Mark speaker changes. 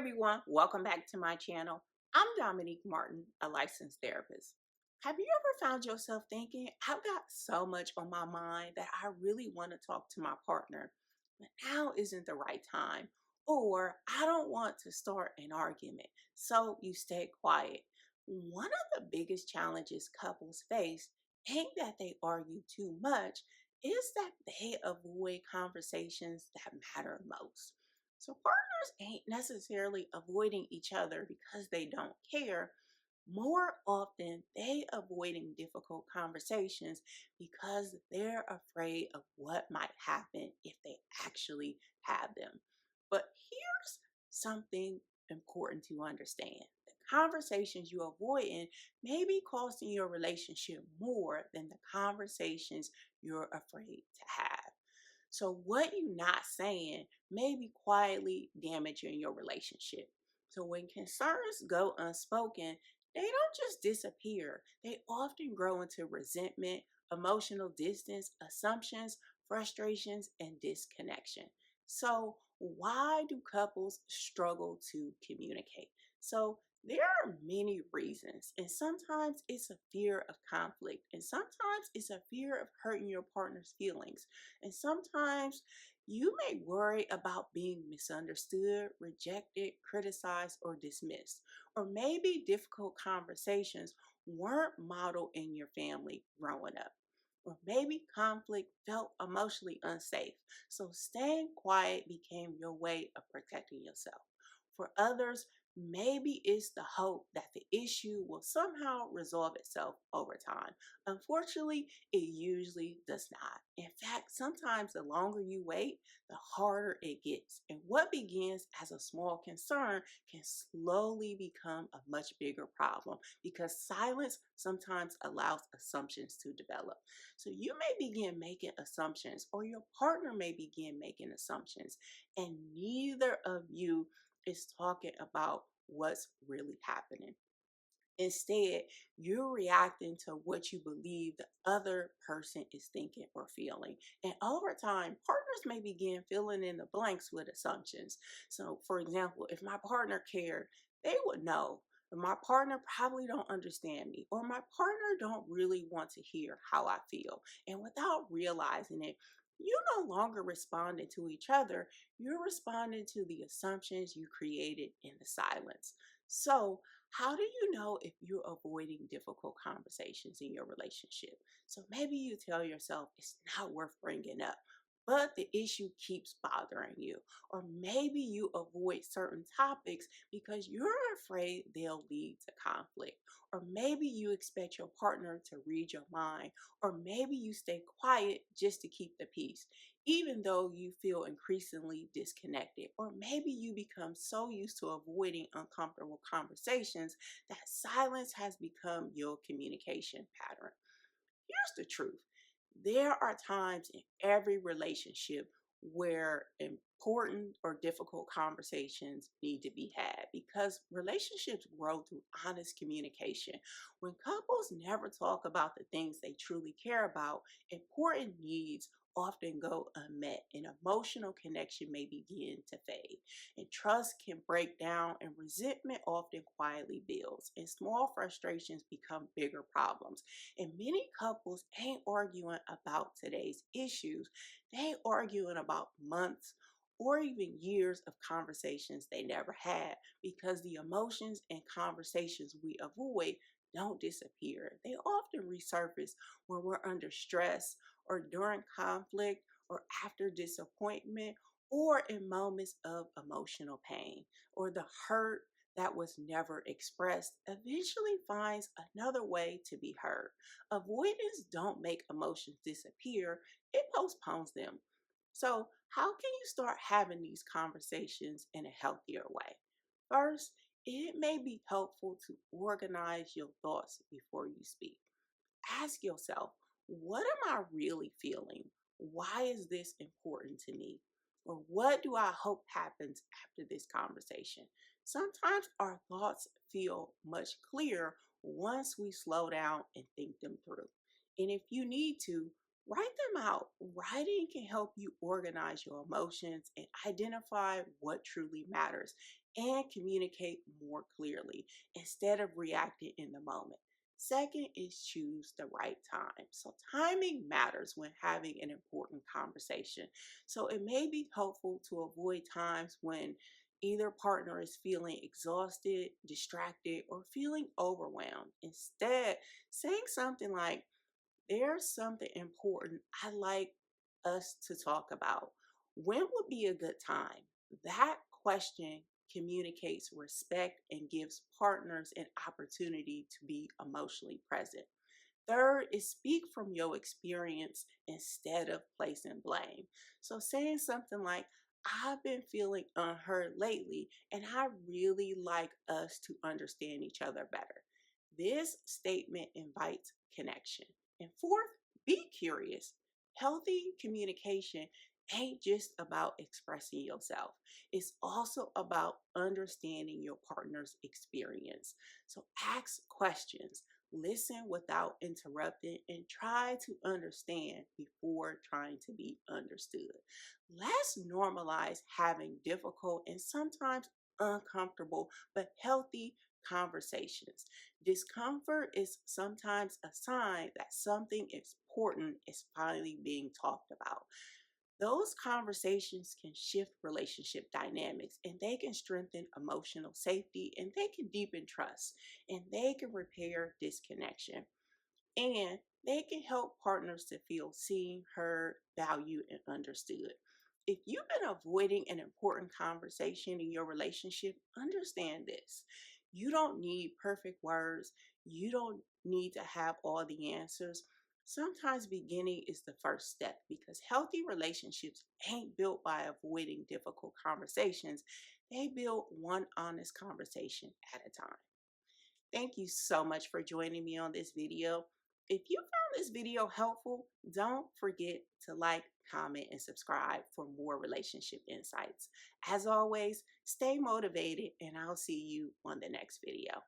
Speaker 1: everyone, welcome back to my channel. I'm Dominique Martin, a licensed therapist. Have you ever found yourself thinking, I've got so much on my mind that I really want to talk to my partner, but now isn't the right time, or I don't want to start an argument, so you stay quiet? One of the biggest challenges couples face ain't that they argue too much, is that they avoid conversations that matter most. So partners ain't necessarily avoiding each other because they don't care. More often, they avoiding difficult conversations because they're afraid of what might happen if they actually have them. But here's something important to understand. The conversations you avoiding may be costing your relationship more than the conversations you're afraid to have. So what you're not saying may be quietly damaging your relationship. So when concerns go unspoken, they don't just disappear. They often grow into resentment, emotional distance, assumptions, frustrations, and disconnection. So why do couples struggle to communicate? So there are many reasons, and sometimes it's a fear of conflict, and sometimes it's a fear of hurting your partner's feelings. And sometimes you may worry about being misunderstood, rejected, criticized, or dismissed. Or maybe difficult conversations weren't modeled in your family growing up. Or maybe conflict felt emotionally unsafe. So staying quiet became your way of protecting yourself. For others, maybe it's the hope that the issue will somehow resolve itself over time. Unfortunately, it usually does not. In fact, sometimes the longer you wait, the harder it gets. And what begins as a small concern can slowly become a much bigger problem because silence sometimes allows assumptions to develop. So you may begin making assumptions, or your partner may begin making assumptions, and neither of you is talking about what's really happening. Instead, you're reacting to what you believe the other person is thinking or feeling. And over time, partners may begin filling in the blanks with assumptions. So, for example, if my partner cared, they would know. But my partner probably don't understand me, or my partner don't really want to hear how I feel. And without realizing it, you no longer responding to each other, you're responding to the assumptions you created in the silence. So, how do you know if you're avoiding difficult conversations in your relationship? So maybe you tell yourself it's not worth bringing up, but the issue keeps bothering you. Or maybe you avoid certain topics because you're afraid they'll lead to conflict. Or maybe you expect your partner to read your mind. Or maybe you stay quiet just to keep the peace, even though you feel increasingly disconnected. Or maybe you become so used to avoiding uncomfortable conversations that silence has become your communication pattern. Here's the truth: there are times in every relationship where important or difficult conversations need to be had because relationships grow through honest communication. When couples never talk about the things they truly care about, important needs often go unmet and emotional connection may begin to fade, and trust can break down, and resentment often quietly builds, and small frustrations become bigger problems. And many couples ain't arguing about today's issues, they arguing about months or even years of conversations they never had, because the emotions and conversations we avoid don't disappear. They often resurface when we're under stress, or during conflict, or after disappointment, or in moments of emotional pain. Or the hurt that was never expressed eventually finds another way to be heard. Avoidance don't make emotions disappear, it postpones them. So, how can you start having these conversations in a healthier way? First, it may be helpful to organize your thoughts before you speak. Ask yourself, what am I really feeling? Why is this important to me? Or what do I hope happens after this conversation? Sometimes our thoughts feel much clearer once we slow down and think them through. And if you need to, write them out. Writing can help you organize your emotions and identify what truly matters. and communicate more clearly instead of reacting in the moment. Second is choose the right time. So, timing matters when having an important conversation. So, it may be helpful to avoid times when either partner is feeling exhausted, distracted, or feeling overwhelmed. Instead, saying something like, there's something important I'd like us to talk about. When would be a good time? That question communicates respect and gives partners an opportunity to be emotionally present. Third is speak from your experience instead of placing blame. So saying something like, I've been feeling unheard lately, and I really like us to understand each other better. This statement invites connection. And fourth, be curious. Healthy communication ain't just about expressing yourself, it's also about understanding your partner's experience. So ask questions, listen without interrupting, and try to understand before trying to be understood. Let's normalize having difficult and sometimes uncomfortable but healthy conversations. Discomfort is sometimes a sign that something important is finally being talked about. Those conversations can shift relationship dynamics, and they can strengthen emotional safety, and they can deepen trust, and they can repair disconnection, and they can help partners to feel seen, heard, valued, and understood. If you've been avoiding an important conversation in your relationship, understand this. You don't need perfect words, you don't need to have all the answers. Sometimes beginning is the first step because healthy relationships ain't built by avoiding difficult conversations. They build one honest conversation at a time. Thank you so much for joining me on this video. If you found this video helpful, don't forget to like, comment, and subscribe for more relationship insights. As always, stay motivated, and I'll see you on the next video.